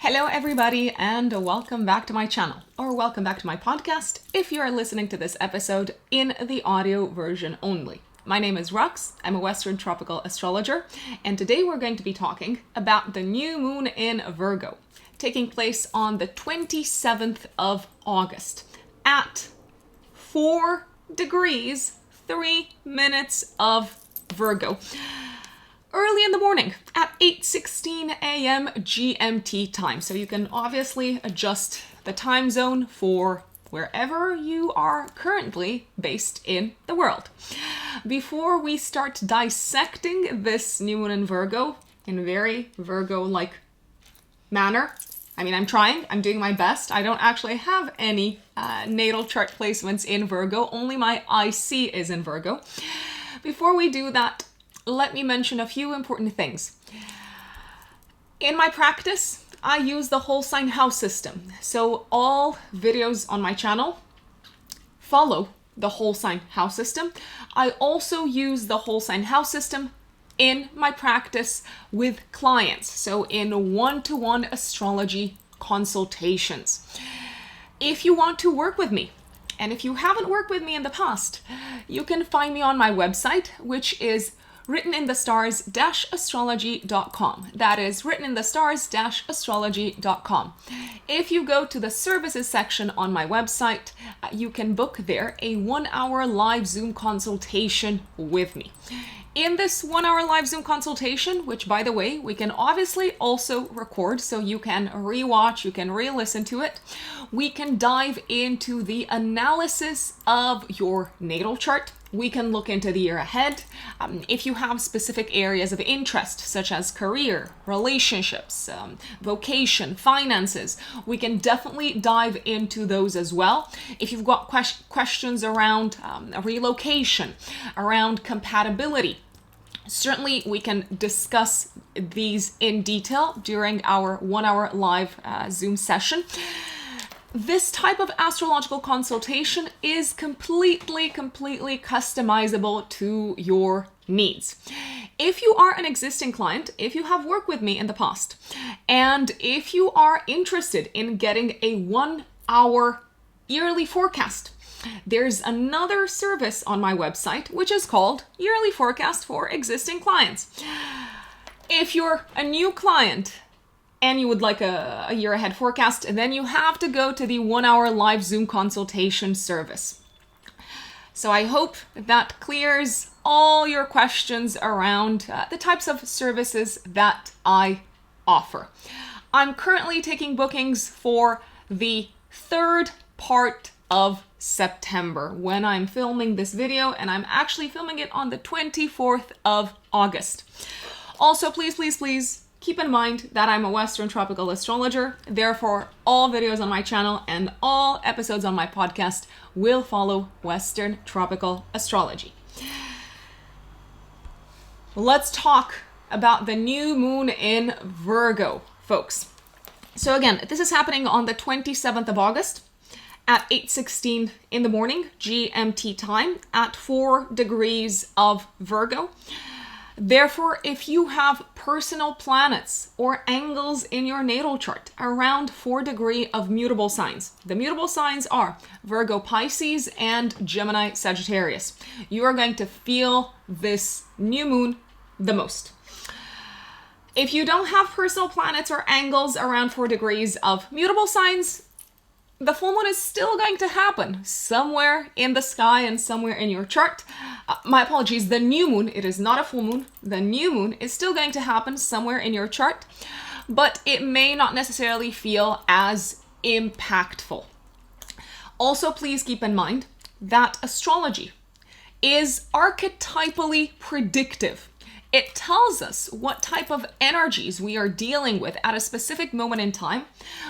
Hello everybody and welcome back to my channel, or welcome back to my podcast if you are listening to this episode in the audio version only. My name is Rux, I'm a Western tropical astrologer, and today we're going to be talking about the new moon in Virgo, taking place on the 27th of August at 4 degrees, 3 minutes of Virgo. Early in the morning at 8:16 a.m. GMT time. So you can obviously adjust the time zone for wherever you are currently based in the world. Before we start dissecting this new moon in Virgo in very Virgo-like manner, I'm doing my best. I don't actually have any natal chart placements in Virgo, only my IC is in Virgo. Before we do that, let me mention a few important things. In my practice, I use the whole sign house system. So all videos on my channel follow the whole sign house system. I also use the whole sign house system in my practice with clients. So in one-to-one astrology consultations. If you want to work with me, and if you haven't worked with me in the past, you can find me on my website, which is writteninthestars-astrology.com. That is writteninthestars-astrology.com. If you go to the services section on my website, you can book there a 1-hour live Zoom consultation with me. In this 1-hour live Zoom consultation, which by the way, we can obviously also record, so you can rewatch, you can re-listen to it, we can dive into the analysis of your natal chart. We can look into the year ahead. If you have specific areas of interest, such as career, relationships, vocation, finances, we can definitely dive into those as well. If you've got questions around relocation, around compatibility, certainly we can discuss these in detail during our 1-hour live Zoom session. This type of astrological consultation is completely customizable to your needs. If you are an existing client, if you have worked with me in the past, and if you are interested in getting a 1-hour yearly forecast, there's another service on my website, which is called Yearly Forecast for Existing Clients. If you're a new client, and you would like a year ahead forecast, then you have to go to the 1-hour live Zoom consultation service. So I hope that clears all your questions around the types of services that I offer. I'm currently taking bookings for the 3rd part of September when I'm filming this video, and I'm actually filming it on the 24th of August. Also, please, keep in mind that I'm a Western tropical astrologer, therefore all videos on my channel and all episodes on my podcast will follow Western tropical astrology. Let's talk about the new moon in Virgo, folks. So again, this is happening on the 27th of August at 8:16 in the morning, GMT time, at 4 degrees of Virgo. Therefore, if you have personal planets or angles in your natal chart around 4 degrees of mutable signs, the mutable signs are Virgo, Pisces, and Gemini, Sagittarius, you are going to feel this new moon the most. If you don't have personal planets or angles around 4 degrees of mutable signs, the full moon is still going to happen somewhere in the sky and somewhere in your chart. My apologies, the new moon, it is not a full moon. The new moon is still going to happen somewhere in your chart, but it may not necessarily feel as impactful. Also, please keep in mind that astrology is archetypally predictive. It tells us what type of energies we are dealing with at a specific moment in time,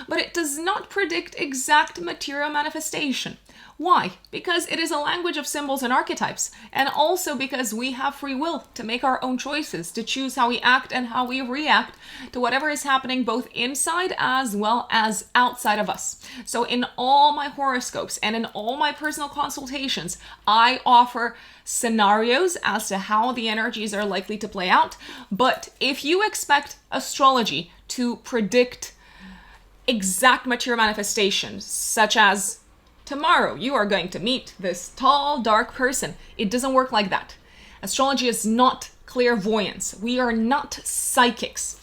but it does not predict exact material manifestation. Why? Because it is a language of symbols and archetypes, and also because we have free will to make our own choices, to choose how we act and how we react to whatever is happening both inside as well as outside of us. So in all my horoscopes and in all my personal consultations, I offer scenarios as to how the energies are likely to play out. But if you expect astrology to predict exact material manifestations, such as tomorrow you are going to meet this tall, dark person. It doesn't work like that. Astrology is not clairvoyance. We are not psychics.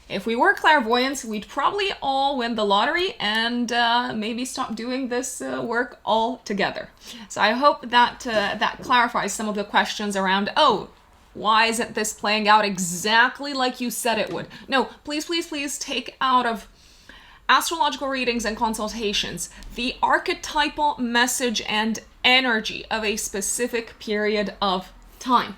If we were clairvoyants, we'd probably all win the lottery and maybe stop doing this work altogether. So I hope that that clarifies some of the questions around, oh, why isn't this playing out exactly like you said it would? No, please, please, please take out of astrological readings and consultations the archetypal message and energy of a specific period of time.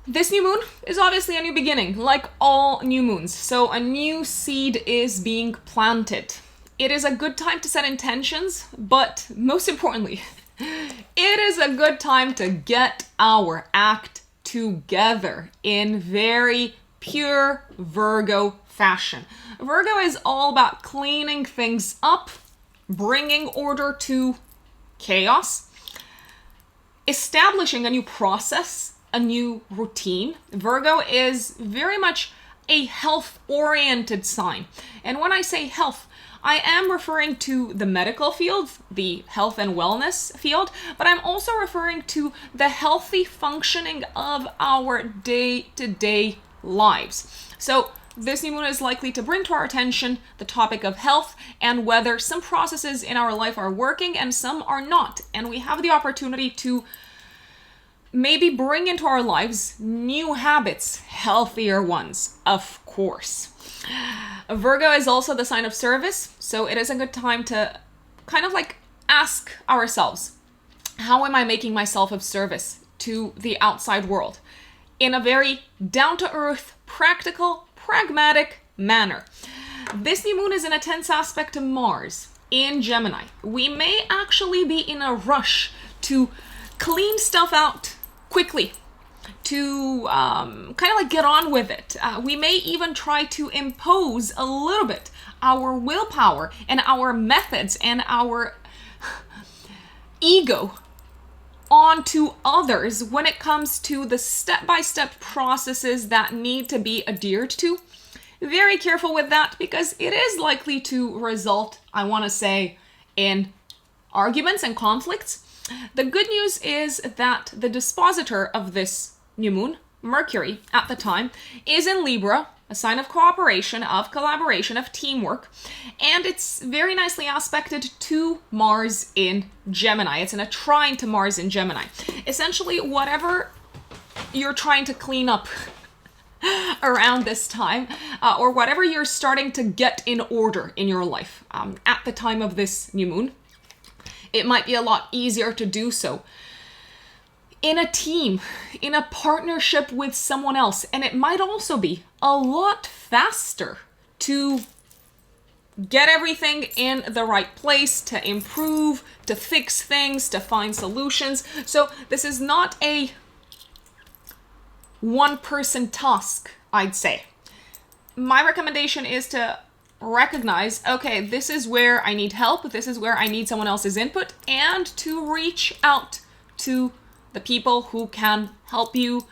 This new moon is obviously a new beginning, like all new moons. So a new seed is being planted. It is a good time to set intentions, but most importantly, it is a good time to get our act together in very pure Virgo fashion. Virgo is all about cleaning things up, bringing order to chaos, establishing a new process, a new routine. Virgo is very much a health-oriented sign. And when I say health, I am referring to the medical field, the health and wellness field, but I'm also referring to the healthy functioning of our day-to-day lives. So this new moon is likely to bring to our attention the topic of health and whether some processes in our life are working and some are not. And we have the opportunity to maybe bring into our lives new habits, healthier ones, of course. Virgo is also the sign of service, so it is a good time to kind of like ask ourselves, how am I making myself of service to the outside world in a very down-to-earth, practical, pragmatic manner? This new moon is in a tense aspect to Mars in Gemini. We may actually be in a rush to clean stuff out quickly, to kind of like get on with it. We may even try to impose a little bit our willpower and our methods and our ego onto others when it comes to the step-by-step processes that need to be adhered to. Very careful with that because it is likely to result, I want to say, in arguments and conflicts. The good news is that the dispositor of this new moon, Mercury, at the time, is in Libra, a sign of cooperation, of collaboration, of teamwork, and it's very nicely aspected to Mars in Gemini. It's in a trine to Mars in Gemini. Essentially, whatever you're trying to clean up around this time, or whatever you're starting to get in order in your life at the time of this new moon, it might be a lot easier to do so in a team, in a partnership with someone else. And it might also be a lot faster to get everything in the right place, to improve, to fix things, to find solutions. So this is not a one-person task, I'd say. My recommendation is to recognize, okay, this is where I need help, this is where I need someone else's input, and to reach out to the people who can help you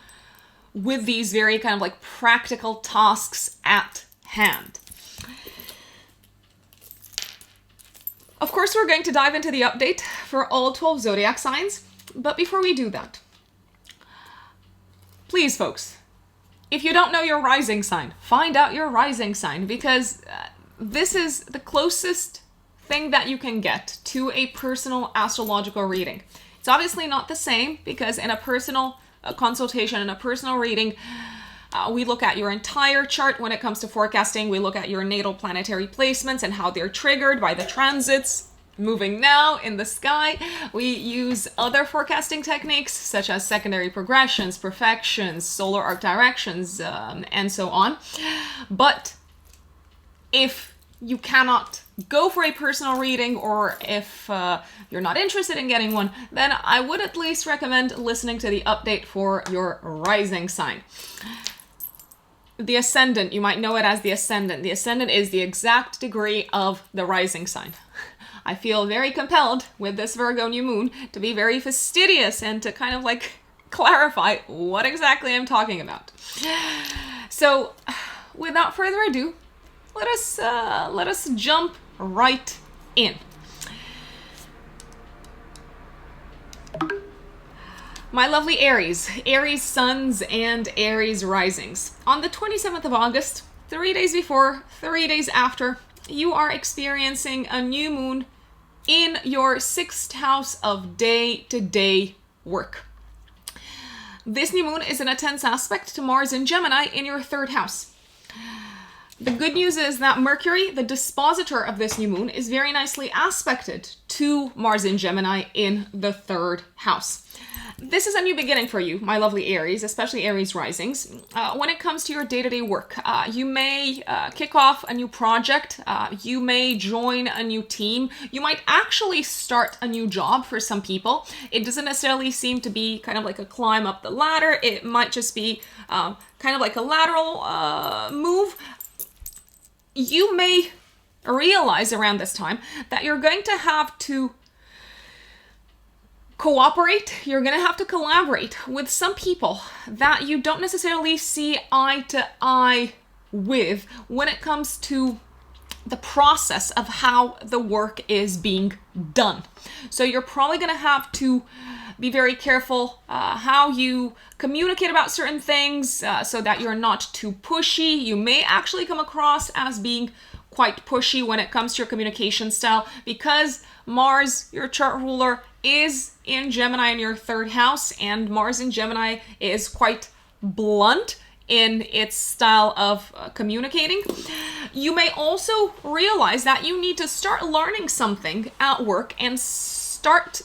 with these very kind of like practical tasks at hand. Of course, we're going to dive into the update for all 12 zodiac signs, but before we do that, please, folks, if you don't know your rising sign, find out your rising sign, because this is the closest thing that you can get to a personal astrological reading. It's obviously not the same because in a personal consultation, in a personal reading, we look at your entire chart when it comes to forecasting. We look at your natal planetary placements and how they're triggered by the transits moving now in the sky. We use other forecasting techniques such as secondary progressions, perfections, solar arc directions, and so on. But if you cannot go for a personal reading, or if you're not interested in getting one, then I would at least recommend listening to the update for your rising sign. The ascendant, you might know it as the ascendant. The ascendant is the exact degree of the rising sign. I feel very compelled with this Virgo new moon to be very fastidious and to kind of like clarify what exactly I'm talking about. So without further ado, let us jump right in. My lovely Aries, Aries suns and Aries risings. On the 27th of August, 3 days before, 3 days after, you are experiencing a new moon in your 6th house of day-to-day work. This new moon is in a tense aspect to Mars and Gemini in your 3rd house. The good news is that Mercury, the dispositor of this new moon, is very nicely aspected to Mars and Gemini in the 3rd house. This is a new beginning for you, my lovely Aries, especially Aries risings. When it comes to your day-to-day work, you may kick off a new project, you may join a new team, you might actually start a new job for some people. It doesn't necessarily seem to be kind of like a climb up the ladder, it might just be kind of like a lateral move. You may realize around this time that you're going to have to cooperate, you're going to have to collaborate with some people that you don't necessarily see eye to eye with when it comes to the process of how the work is being done. So you're probably going to have to be very careful how you communicate about certain things so that you're not too pushy. You may actually come across as being quite pushy when it comes to your communication style because Mars, your chart ruler, is in Gemini in your 3rd house, and Mars in Gemini is quite blunt in its style of communicating. You may also realize that you need to start learning something at work and start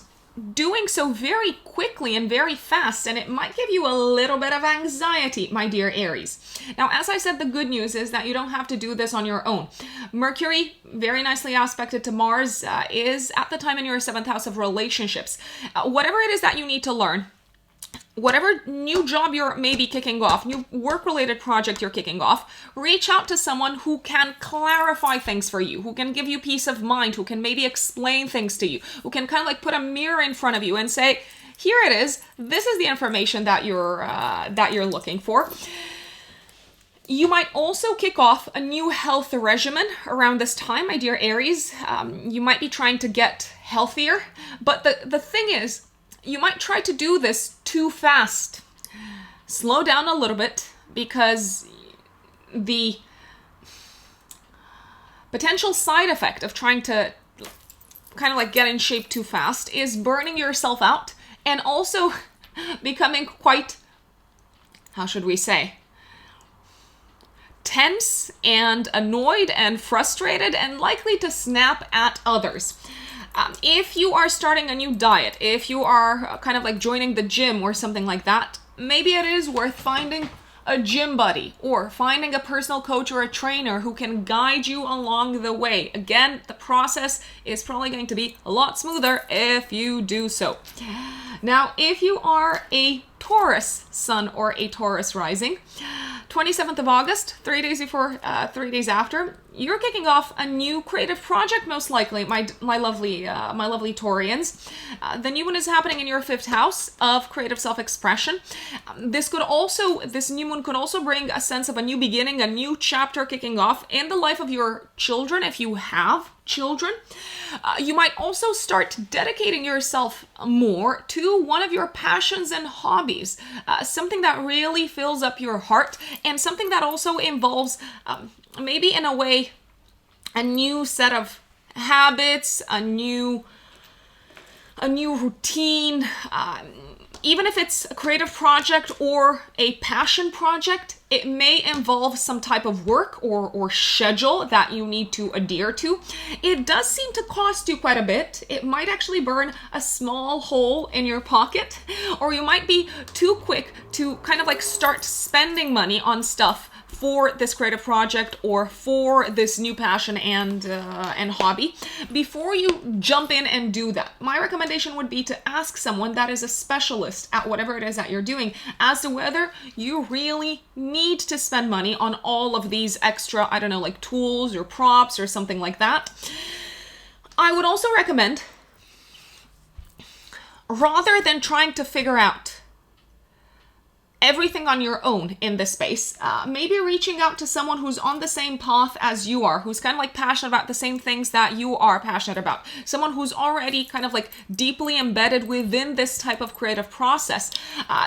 doing so very quickly and very fast, and it might give you a little bit of anxiety, my dear Aries. Now, as I said, the good news is that you don't have to do this on your own. Mercury, very nicely aspected to Mars, is at the time in your 7th house of relationships. Whatever it is that you need to learn, whatever new job you're maybe kicking off, new work-related project you're kicking off, reach out to someone who can clarify things for you, who can give you peace of mind, who can maybe explain things to you, who can kind of like put a mirror in front of you and say, here it is, this is the information that you're looking for. You might also kick off a new health regimen around this time, my dear Aries. You might be trying to get healthier, but the thing is, you might try to do this too fast. Slow down a little bit because the potential side effect of trying to kind of like get in shape too fast is burning yourself out and also becoming quite, how should we say, tense and annoyed and frustrated and likely to snap at others. If you are starting a new diet, if you are kind of like joining the gym or something like that, maybe it is worth finding a gym buddy or finding a personal coach or a trainer who can guide you along the way. Again, the process is probably going to be a lot smoother if you do so. Now, if you are a Taurus sun or a Taurus rising, 27th of August, 3 days before, 3 days after, you're kicking off a new creative project, most likely, my lovely Taurians. The new one is happening in your 5th house of creative self-expression. This new moon could also bring a sense of a new beginning, a new chapter kicking off in the life of your children, if you have children. You might also start dedicating yourself more to one of your passions and hobbies, something that really fills up your heart and something that also involves maybe in a way a new set of habits, a new routine. Even if it's a creative project or a passion project, it may involve some type of work or schedule that you need to adhere to. It does seem to cost you quite a bit. It might actually burn a small hole in your pocket, or you might be too quick to kind of like start spending money on stuff for this creative project or for this new passion and hobby before you jump in and do that. My recommendation would be to ask someone that is a specialist at whatever it is that you're doing as to whether you really need to spend money on all of these extra, I don't know, like tools or props or something like that. I would also recommend, rather than trying to figure out everything on your own in this space. Maybe reaching out to someone who's on the same path as you are, who's kind of like passionate about the same things that you are passionate about. Someone who's already kind of like deeply embedded within this type of creative process.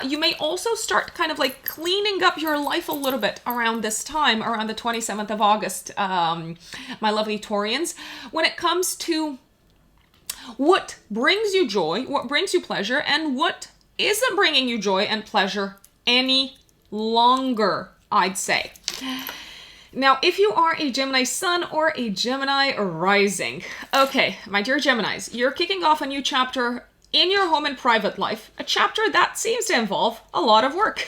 You may also start kind of like cleaning up your life a little bit around this time, around the 27th of August, my lovely Taurians, when it comes to what brings you joy, what brings you pleasure, and what isn't bringing you joy and pleasure any longer, I'd say. Now, if you are a Gemini sun or a Gemini rising, okay, my dear Geminis, you're kicking off a new chapter in your home and private life, a chapter that seems to involve a lot of work.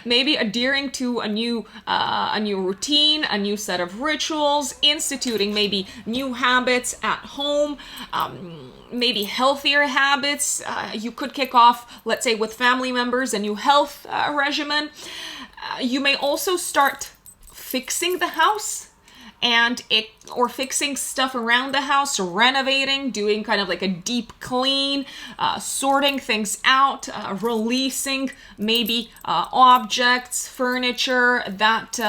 Maybe adhering to a new routine, a new set of rituals, instituting maybe new habits at home, maybe healthier habits. You could kick off, let's say, with family members, a new health regimen. You may also start fixing the house or fixing stuff around the house, renovating, doing kind of like a deep clean, sorting things out, releasing maybe objects, furniture that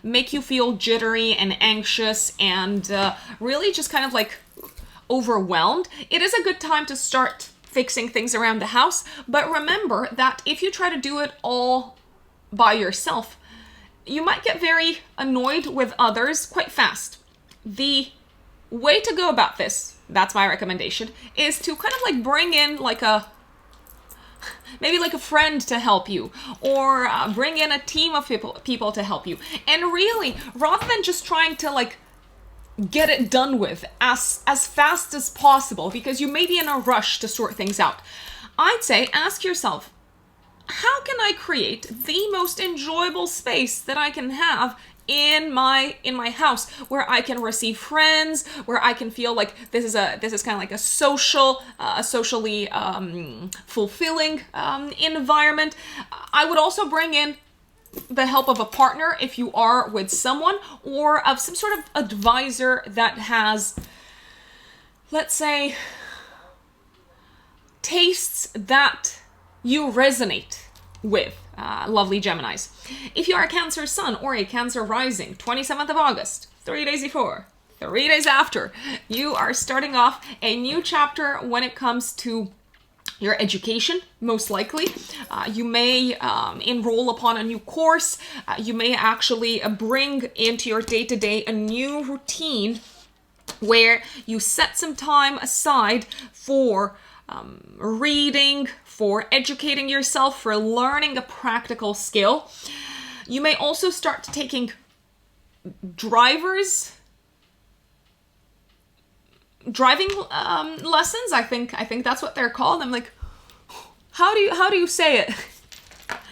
make you feel jittery and anxious and really just kind of like overwhelmed. It is a good time to start fixing things around the house, but remember that if you try to do it all by yourself, you might get very annoyed with others quite fast. The way to go about this, that's my recommendation, is to kind of like bring in like maybe like a friend to help you, or bring in a team of people to help you. And really, rather than just trying to like get it done with as fast as possible, because you may be in a rush to sort things out, I'd say ask yourself, how can I create the most enjoyable space that I can have in my house, where I can receive friends, where I can feel like this is kind of like a socially fulfilling environment. I would also bring in the help of a partner if you are with someone, or of some sort of advisor that has, let's say, tastes that you resonate with, lovely Geminis. If you are a Cancer sun or a Cancer rising, 27th of August, 3 days before, 3 days after, you are starting off a new chapter when it comes to your education, most likely. You may enroll upon a new course. You may actually bring into your day-to-day a new routine where you set some time aside for reading, for educating yourself, for learning a practical skill. You may also start taking driving lessons. I think that's what they're called. I'm like, how do you say it?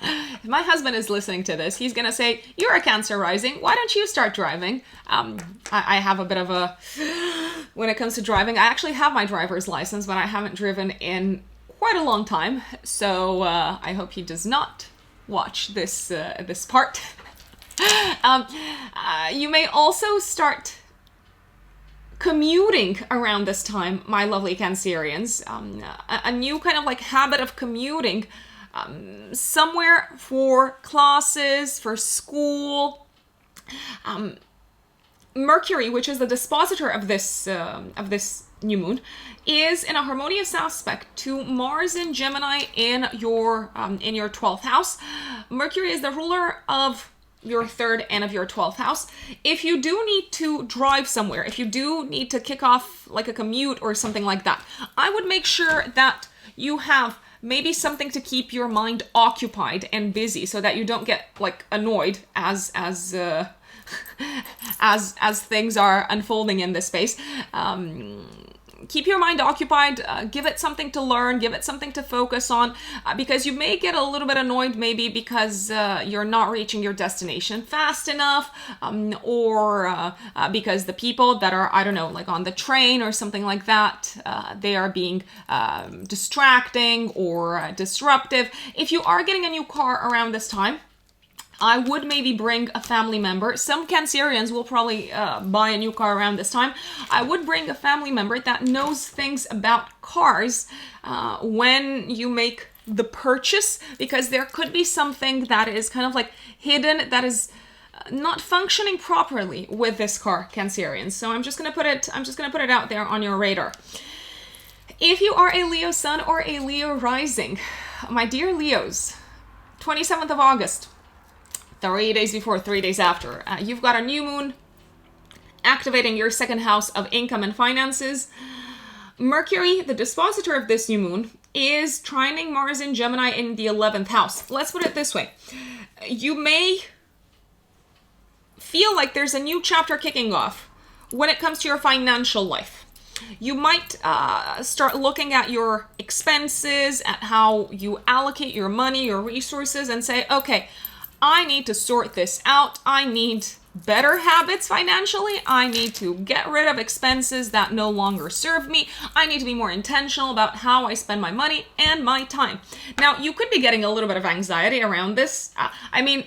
If my husband is listening to this, he's gonna say, "You're a Cancer rising. Why don't you start driving?" I have a bit of a, when it comes to driving, I actually have my driver's license, but I haven't driven in quite a long time. So I hope he does not watch this part. You may also start commuting around this time, my lovely Cancerians. A new kind of like habit of commuting somewhere for classes, for school. Mercury, which is the dispositor of this new moon, is in a harmonious aspect to Mars in Gemini in your 12th house. Mercury is the ruler of your 3rd and of your 12th house. If you do need to drive somewhere, if you do need to kick off like a commute or something like that, I would make sure that you have maybe something to keep your mind occupied and busy, so that you don't get like annoyed as things are unfolding in this space. Keep your mind occupied, give it something to learn, give it something to focus on, because you may get a little bit annoyed maybe because you're not reaching your destination fast enough, or because the people that are, I don't know, like on the train or something like that, they are being distracting or disruptive. If you are getting a new car around this time, I would maybe bring a family member. Some Cancerians will probably buy a new car around this time. I would bring a family member that knows things about cars when you make the purchase, because there could be something that is kind of like hidden, that is not functioning properly with this car, Cancerians. So I'm just gonna put it out there on your radar. If you are a Leo sun or a Leo rising, my dear Leos, 27th of August, 3 days before, 3 days after, you've got a new moon activating your second house of income and finances. Mercury, the dispositor of this new moon, is trining Mars in Gemini in the 11th house. Let's put it this way. You may feel like there's a new chapter kicking off when it comes to your financial life. You might start looking at your expenses, at how you allocate your money, your resources, and say, okay, I need to sort this out. I need better habits financially. I need to get rid of expenses that no longer serve me. I need to be more intentional about how I spend my money and my time. Now, you could be getting a little bit of anxiety around this.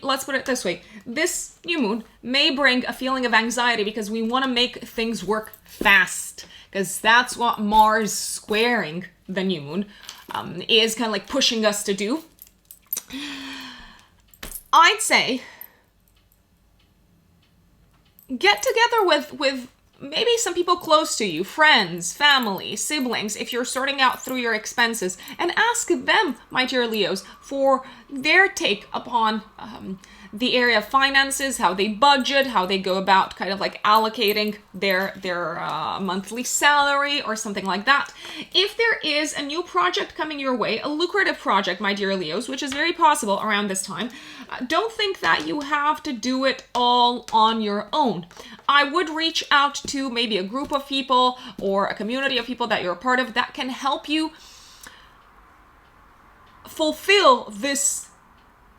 Let's put it this way. This new moon may bring a feeling of anxiety because we want to make things work fast, because that's what Mars squaring the new moon is kind of like pushing us to do. I'd say get together with maybe some people close to you, friends, family, siblings, if you're sorting out through your expenses, and ask them, my dear Leos, for their take upon the area of finances, how they budget, how they go about kind of like allocating their monthly salary or something like that. If there is a new project coming your way, a lucrative project, my dear Leos, which is very possible around this time, don't think that you have to do it all on your own. I would reach out to maybe a group of people or a community of people that you're a part of that can help you fulfill this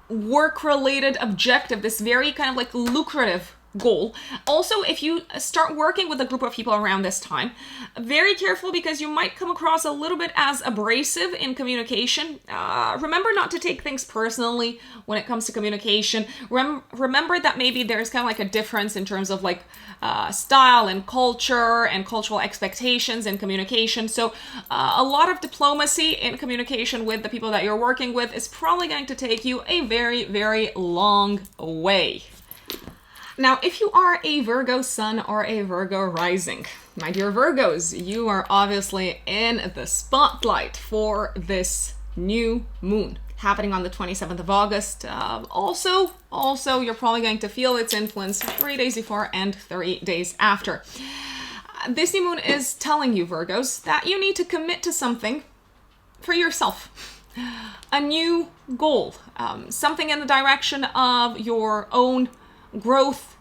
work-related objective, this very kind of like lucrative goal. Also, if you start working with a group of people around this time, very careful, because you might come across a little bit as abrasive in communication. Remember not to take things personally when it comes to communication. Remember that maybe there's kind of like a difference in terms of like style and culture and cultural expectations in communication. So a lot of diplomacy in communication with the people that you're working with is probably going to take you a very, very long way. Now, if you are a Virgo sun or a Virgo rising, my dear Virgos, you are obviously in the spotlight for this new moon happening on the 27th of August. Also, you're probably going to feel its influence 3 days before and 3 days after. This new moon is telling you, Virgos, that you need to commit to something for yourself. A new goal, something in the direction of your own growth,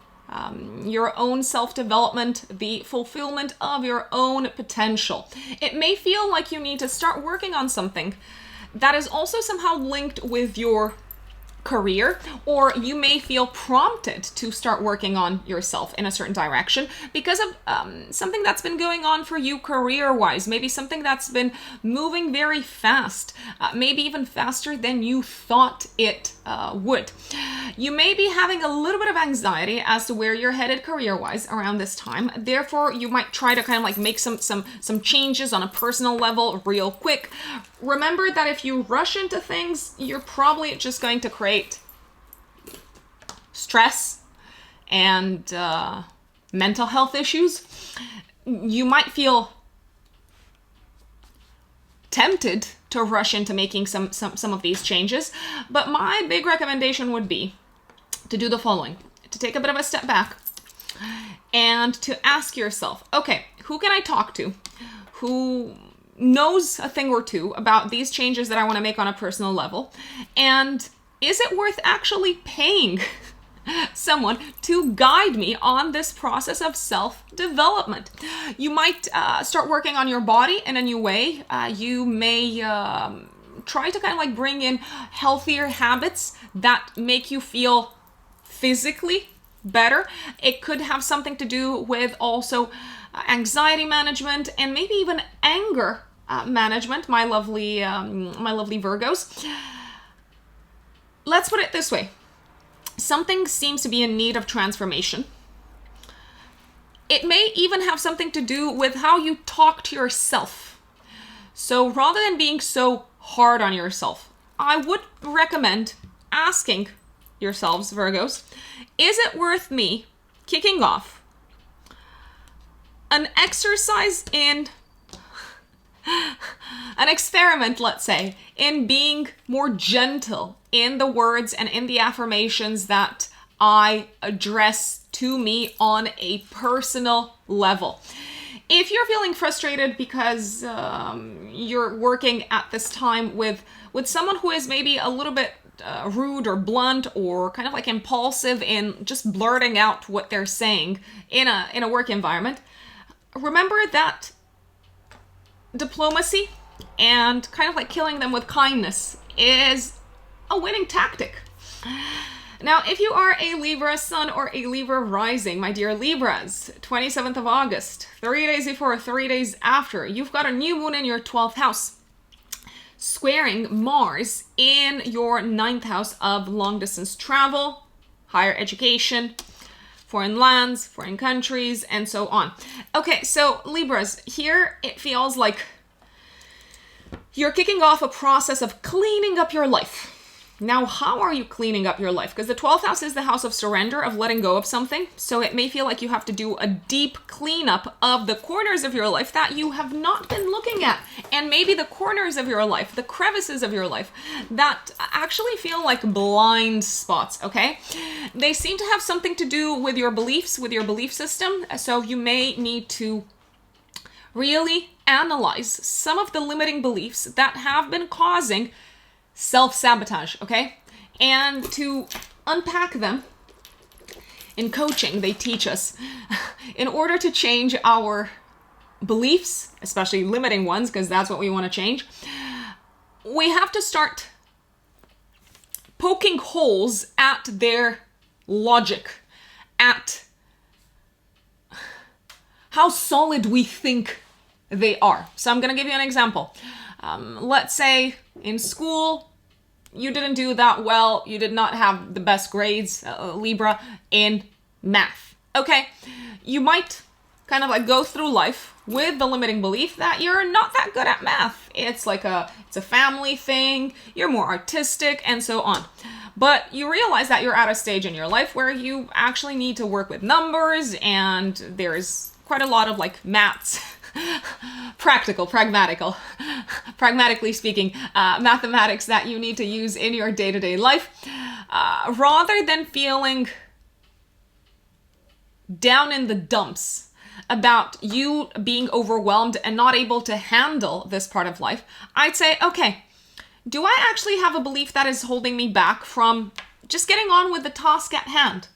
your own self-development, the fulfillment of your own potential. It may feel like you need to start working on something that is also somehow linked with your career, or you may feel prompted to start working on yourself in a certain direction because of something that's been going on for you career-wise, maybe something that's been moving very fast, maybe even faster than you thought it would. You may be having a little bit of anxiety as to where you're headed career-wise around this time. Therefore, you might try to kind of like make some changes on a personal level real quick. Remember that if you rush into things, you're probably just going to create stress and mental health issues. You might feel tempted to rush into making some of these changes, but my big recommendation would be to do the following: to take a bit of a step back and to ask yourself, okay, who can I talk to who knows a thing or two about these changes that I want to make on a personal level, and is it worth actually paying someone to guide me on this process of self-development? You might start working on your body in a new way. You may try to kind of like bring in healthier habits that make you feel physically better. It could have something to do with also anxiety management and maybe even anger management, my lovely Virgos. Let's put it this way. Something seems to be in need of transformation. It may even have something to do with how you talk to yourself. So rather than being so hard on yourself. I would recommend asking yourselves, Virgos, is it worth me kicking off an exercise in an experiment, let's say, in being more gentle in the words and in the affirmations that I address to me on a personal level? If you're feeling frustrated because you're working at this time with someone who is maybe a little bit rude or blunt or kind of like impulsive in just blurting out what they're saying in a work environment, remember that diplomacy and kind of like killing them with kindness is a winning tactic. Now, if you are a Libra sun or a Libra rising, my dear Libras, 27th of August, 3 days before, 3 days after, you've got a new moon in your 12th house, squaring Mars in your 9th house of long distance travel, higher education, foreign lands, foreign countries, and so on. Okay, so Libras, here it feels like you're kicking off a process of cleaning up your life. Now, how are you cleaning up your life? Because the 12th house is the house of surrender, of letting go of something. So it may feel like you have to do a deep cleanup of the corners of your life that you have not been looking at. And maybe the corners of your life, the crevices of your life that actually feel like blind spots, okay? They seem to have something to do with your beliefs, with your belief system. So you may need to really analyze some of the limiting beliefs that have been causing self-sabotage, okay? And to unpack them, in coaching, they teach us, in order to change our beliefs, especially limiting ones, because that's what we want to change, we have to start poking holes at their logic, at how solid we think they are. So I'm going to give you an example. Let's say in school, you didn't do that well. You did not have the best grades, Libra, in math. Okay, you might kind of like go through life with the limiting belief that you're not that good at math. It's a family thing. You're more artistic and so on. But you realize that you're at a stage in your life where you actually need to work with numbers, and there's quite a lot of like maths. Pragmatically speaking, mathematics that you need to use in your day-to-day life, rather than feeling down in the dumps about you being overwhelmed and not able to handle this part of life. I'd say, okay, do I actually have a belief that is holding me back from just getting on with the task at hand?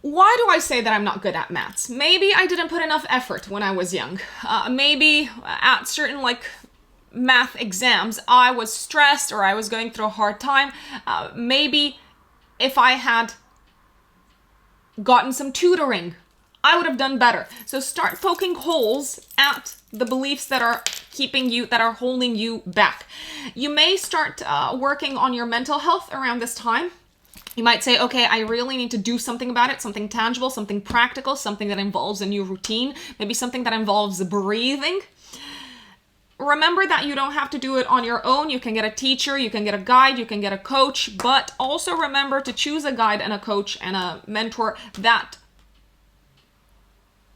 Why do I say that I'm not good at maths? Maybe I didn't put enough effort when I was young. Maybe at certain math exams, I was stressed or I was going through a hard time. Maybe if I had gotten some tutoring, I would have done better. So start poking holes at the beliefs that are keeping you, that are holding you back. You may start working on your mental health around this time. You might say, okay, I really need to do something about it, something tangible, something practical, something that involves a new routine, maybe something that involves breathing. Remember that you don't have to do it on your own. You can get a teacher, you can get a guide, you can get a coach, but also remember to choose a guide and a coach and a mentor that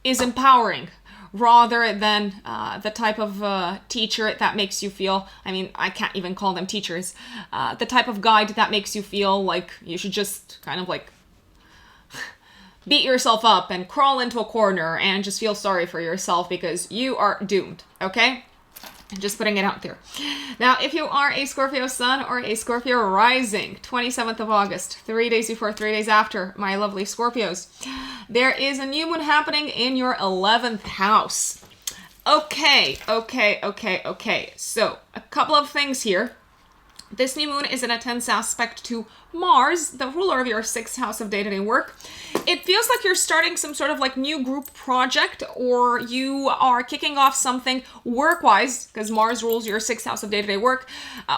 is empowering, rather than the type of teacher that makes you feel, I can't even call them teachers, the type of guide that makes you feel like you should just kind of like beat yourself up and crawl into a corner and just feel sorry for yourself because you are doomed, okay? Just putting it out there. Now, if you are a Scorpio sun or a Scorpio rising, 27th of August, 3 days before, 3 days after, my lovely Scorpios, there is a new moon happening in your 11th house. Okay. So, a couple of things here. This new moon is in a tense aspect to Mars, the ruler of your 6th house of day-to-day work. It feels like you're starting some sort of like new group project, or you are kicking off something work-wise, because Mars rules your 6th house of day-to-day work,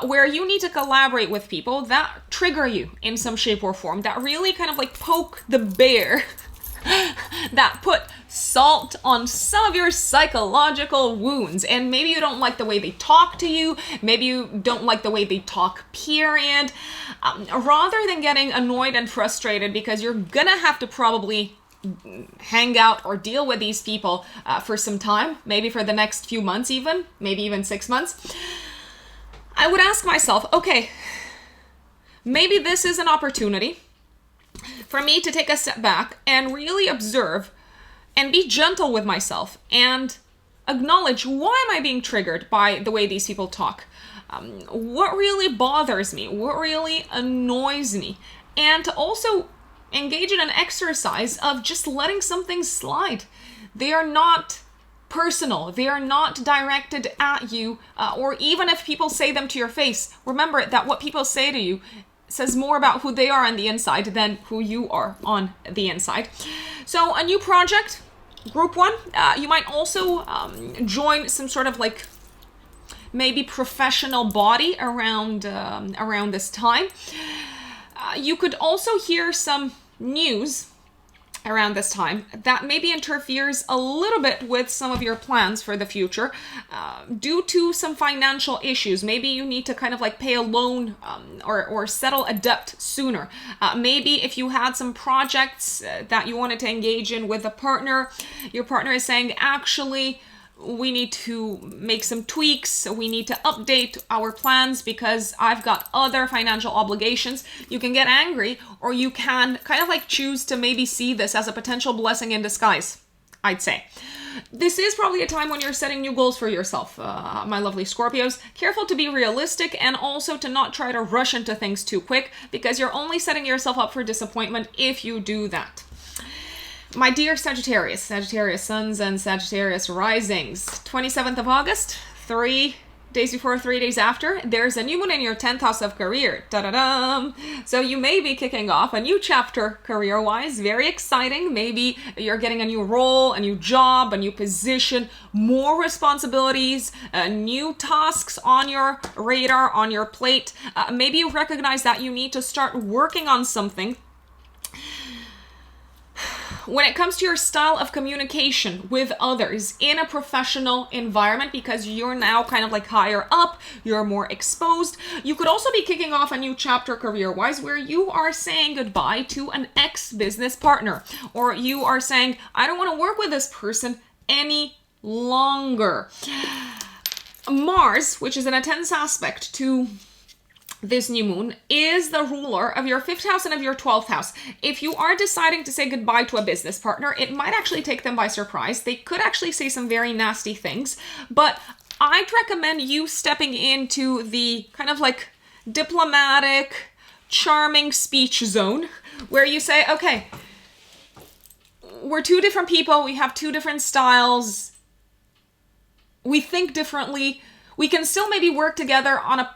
where you need to collaborate with people that trigger you in some shape or form, that really kind of like poke the bear, that put salt on some of your psychological wounds. And maybe you don't like the way they talk to you. Maybe you don't like the way they talk, period. Rather than getting annoyed and frustrated because you're gonna have to probably hang out or deal with these people for some time, maybe for the next few months even, maybe even 6 months, I would ask myself, okay, maybe this is an opportunity for me to take a step back and really observe and be gentle with myself and acknowledge, why am I being triggered by the way these people talk? What really bothers me? What really annoys me? And to also engage in an exercise of just letting some things slide. They are not personal. They are not directed at you, or even if people say them to your face, remember that what people say to you says more about who they are on the inside than who you are on the inside. So a new project, group one, you might also join some sort of like maybe professional body around this time. You could also hear some news around this time that maybe interferes a little bit with some of your plans for the future due to some financial issues. Maybe you need to kind of like pay a loan or settle a debt sooner. Maybe if you had some projects that you wanted to engage in with a partner, your partner is saying, actually, we need to make some tweaks. We need to update our plans because I've got other financial obligations. You can get angry, or you can kind of like choose to maybe see this as a potential blessing in disguise, I'd say. This is probably a time when you're setting new goals for yourself, my lovely Scorpios. Careful to be realistic and also to not try to rush into things too quick, because you're only setting yourself up for disappointment if you do that. My dear Sagittarius, Sagittarius suns and Sagittarius risings, 27th of August, 3 days before, 3 days after, there's a new moon in your 10th house of career. Ta-da-dum! So you may be kicking off a new chapter career-wise, very exciting. Maybe you're getting a new role, a new job, a new position, more responsibilities, new tasks on your radar, on your plate. Maybe you recognize that you need to start working on something when it comes to your style of communication with others in a professional environment, because you're now kind of like higher up, you're more exposed. You could also be kicking off a new chapter career-wise where you are saying goodbye to an ex-business partner, or you are saying, I don't want to work with this person any longer. Mars, which is in a tense aspect to this new moon, is the ruler of your 5th house and of your 12th house. If you are deciding to say goodbye to a business partner, it might actually take them by surprise. They could actually say some very nasty things, but I'd recommend you stepping into the kind of like diplomatic, charming speech zone where you say, okay, we're two different people. We have two different styles. We think differently. We can still maybe work together on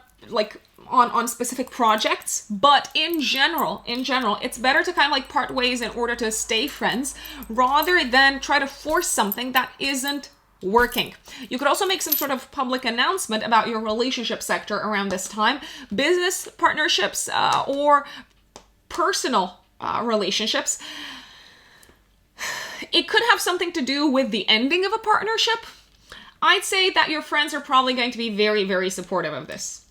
on specific projects, but in general, it's better to kind of like part ways in order to stay friends rather than try to force something that isn't working. You could also make some sort of public announcement about your relationship sector around this time, business partnerships or personal relationships. It could have something to do with the ending of a partnership. I'd say that your friends are probably going to be very, very supportive of this.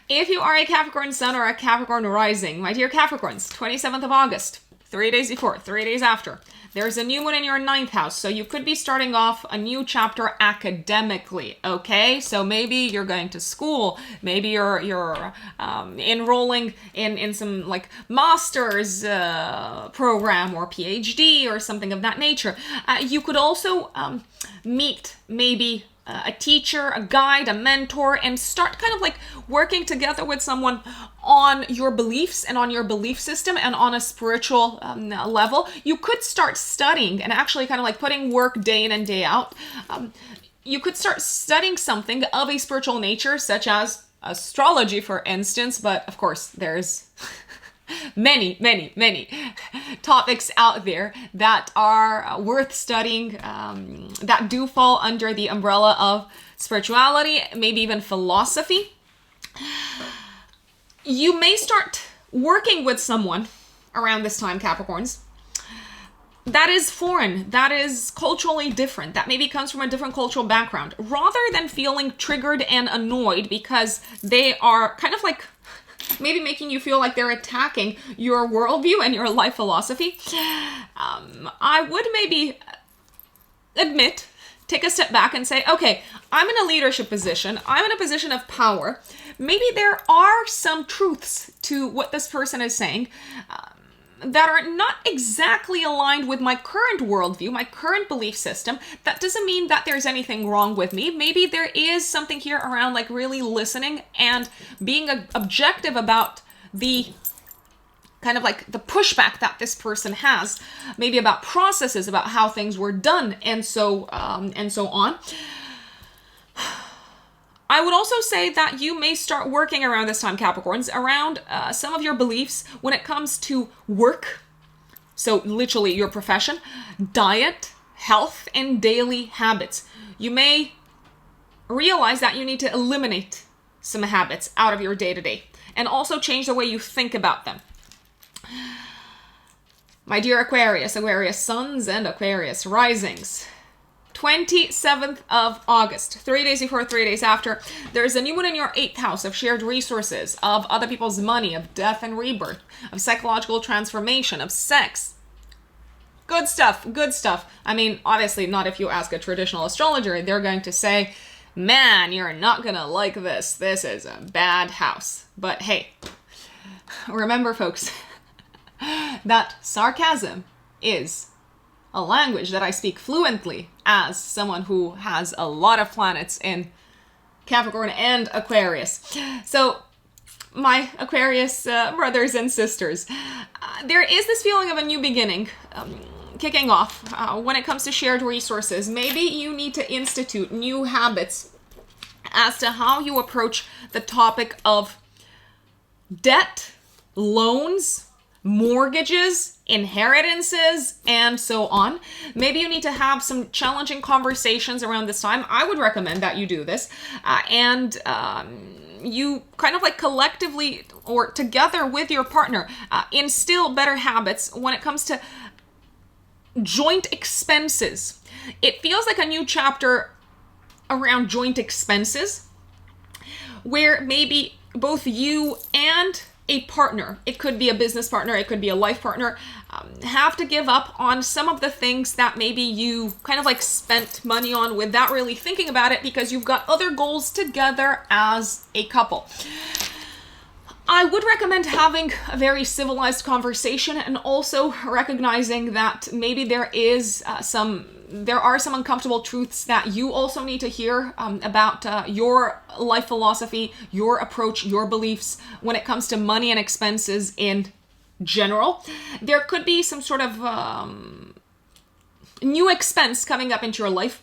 If you are a Capricorn sun or a Capricorn rising, my dear Capricorns, 27th of August, 3 days before, 3 days after, there's a new moon in your 9th house, so you could be starting off a new chapter academically, okay? So maybe you're going to school, maybe you're enrolling in some like master's program or PhD or something of that nature. You could also meet maybe a teacher, a guide, a mentor, and start kind of like working together with someone on your beliefs and on your belief system and on a spiritual level. You could start studying and actually kind of like putting work day in and day out. You could start studying something of a spiritual nature, such as astrology, for instance, but of course there's many topics out there that are worth studying, that do fall under the umbrella of spirituality, maybe even philosophy. You may start working with someone around this time, Capricorns, that is foreign, that is culturally different, that maybe comes from a different cultural background, rather than feeling triggered and annoyed because they are kind of like maybe making you feel like they're attacking your worldview and your life philosophy, I would maybe take a step back and say, okay, I'm in a leadership position, I'm in a position of power, maybe there are some truths to what this person is saying, that are not exactly aligned with my current worldview, my current belief system. That doesn't mean that there's anything wrong with me. Maybe there is something here around like really listening and being objective about the kind of like the pushback that this person has, maybe about processes, about how things were done, and so on. I would also say that you may start working around this time, Capricorns, around some of your beliefs when it comes to work. So literally your profession, diet, health, and daily habits. You may realize that you need to eliminate some habits out of your day-to-day and also change the way you think about them. My dear Aquarius, Aquarius suns and Aquarius risings. 27th of August, 3 days before, 3 days after, there's a new one in your 8th house of shared resources, of other people's money, of death and rebirth, of psychological transformation, of sex. Good stuff, good stuff. I mean, obviously not if you ask a traditional astrologer, they're going to say, man, you're not gonna like this. This is a bad house. But hey, remember folks, that sarcasm is a language that I speak fluently as someone who has a lot of planets in Capricorn and Aquarius. So my Aquarius brothers and sisters, there is this feeling of a new beginning kicking off when it comes to shared resources. Maybe you need to institute new habits as to how you approach the topic of debt, loans, mortgages, inheritances, and so on. Maybe you need to have some challenging conversations around this time. I would recommend that you do this. And you kind of like collectively or together with your partner instill better habits when it comes to joint expenses. It feels like a new chapter around joint expenses where maybe both you and a partner, it could be a business partner, it could be a life partner, have to give up on some of the things that maybe you kind of like spent money on without really thinking about it because you've got other goals together as a couple. I would recommend having a very civilized conversation and also recognizing that maybe there are some uncomfortable truths that you also need to hear about your life philosophy, your approach, your beliefs when it comes to money and expenses in general. There could be some sort of new expense coming up into your life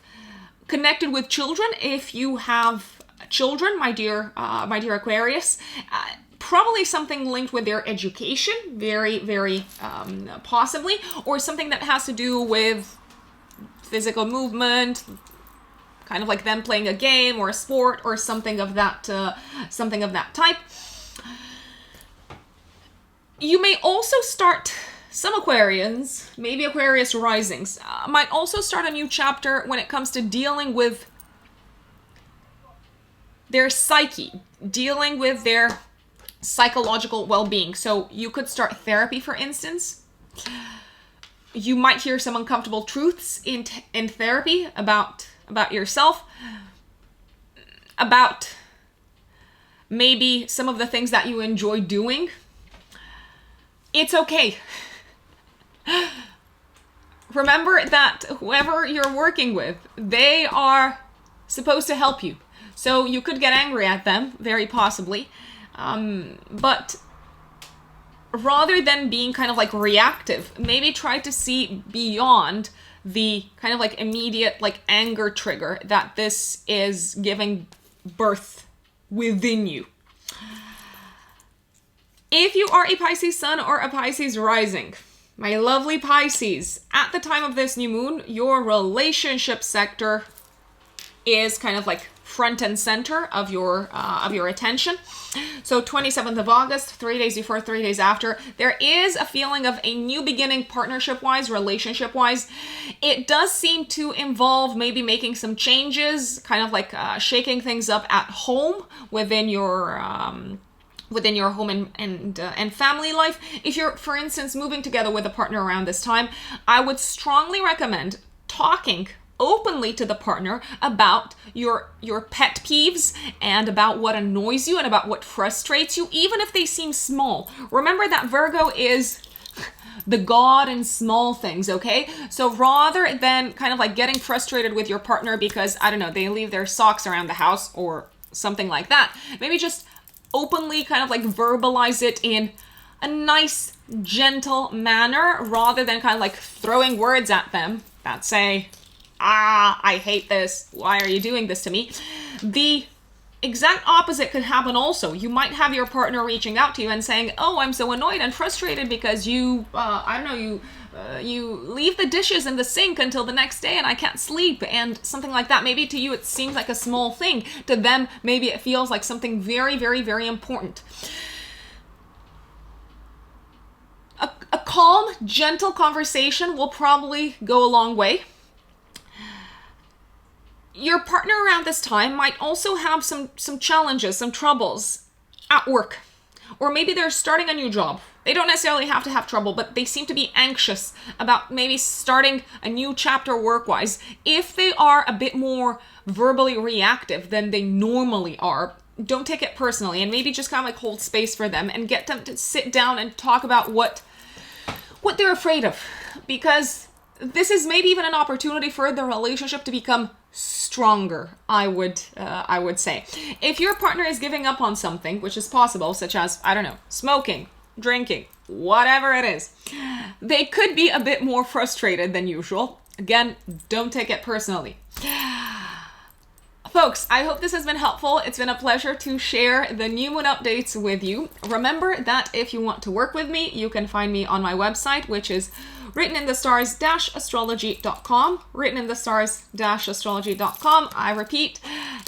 connected with children. If you have children, my dear Aquarius, probably something linked with their education, very, very possibly, or something that has to do with physical movement, kind of like them playing a game or a sport or something of that type. You may also start, some Aquarians, maybe Aquarius risings, might also start a new chapter when it comes to dealing with their psyche, dealing with their psychological well-being. So you could start therapy, for instance. You might hear some uncomfortable truths in therapy about yourself, about maybe some of the things that you enjoy doing. It's okay. Remember that whoever you're working with, they are supposed to help you. So you could get angry at them, very possibly. But rather than being kind of like reactive, maybe try to see beyond the kind of like immediate like anger trigger that this is giving birth within you. If you are a Pisces sun or a Pisces rising, my lovely Pisces, at the time of this new moon, your relationship sector is kind of like front and center of your attention. So 27th of August, 3 days before, 3 days after, there is a feeling of a new beginning, partnership-wise, relationship-wise. It does seem to involve maybe making some changes, kind of like shaking things up at home within your home and family life. If you're, for instance, moving together with a partner around this time, I would strongly recommend talking openly to the partner about your pet peeves and about what annoys you and about what frustrates you, even if they seem small. Remember that Virgo is the god in small things, okay? So rather than kind of like getting frustrated with your partner because, I don't know, they leave their socks around the house or something like that, maybe just openly kind of like verbalize it in a nice, gentle manner rather than kind of like throwing words at them that say, I hate this. Why are you doing this to me? The exact opposite could happen also. You might have your partner reaching out to you and saying, oh, I'm so annoyed and frustrated because you leave the dishes in the sink until the next day and I can't sleep, and something like that. Maybe to you it seems like a small thing. To them, maybe it feels like something very, very, very important. A calm, gentle conversation will probably go a long way. Your partner around this time might also have some challenges, some troubles at work. Or maybe they're starting a new job. They don't necessarily have to have trouble, but they seem to be anxious about maybe starting a new chapter work-wise. If they are a bit more verbally reactive than they normally are, don't take it personally, and maybe just kind of like hold space for them and get them to sit down and talk about what they're afraid of. Because this is maybe even an opportunity for the relationship to become stronger, I would say. If your partner is giving up on something, which is possible, such as, I don't know, smoking, drinking, whatever it is, they could be a bit more frustrated than usual. Again, don't take it personally. Folks, I hope this has been helpful. It's been a pleasure to share the new moon updates with you. Remember that if you want to work with me, you can find me on my website, which is writteninthestars-astrology.com, writteninthestars-astrology.com, I repeat,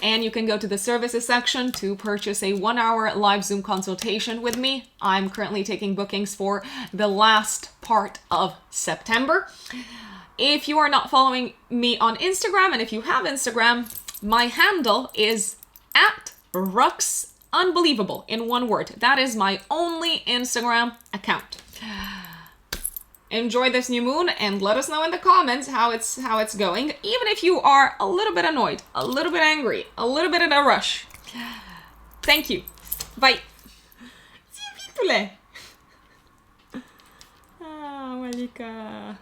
and you can go to the services section to purchase a 1-hour live Zoom consultation with me. I'm currently taking bookings for the last part of September. If you are not following me on Instagram, and if you have Instagram, my handle is @ruxunbelievable in one word. That is my only Instagram account. Enjoy this new moon and let us know in the comments how it's going, even if you are a little bit annoyed, a little bit angry, a little bit in a rush. Thank you. Bye. Ah, Malika.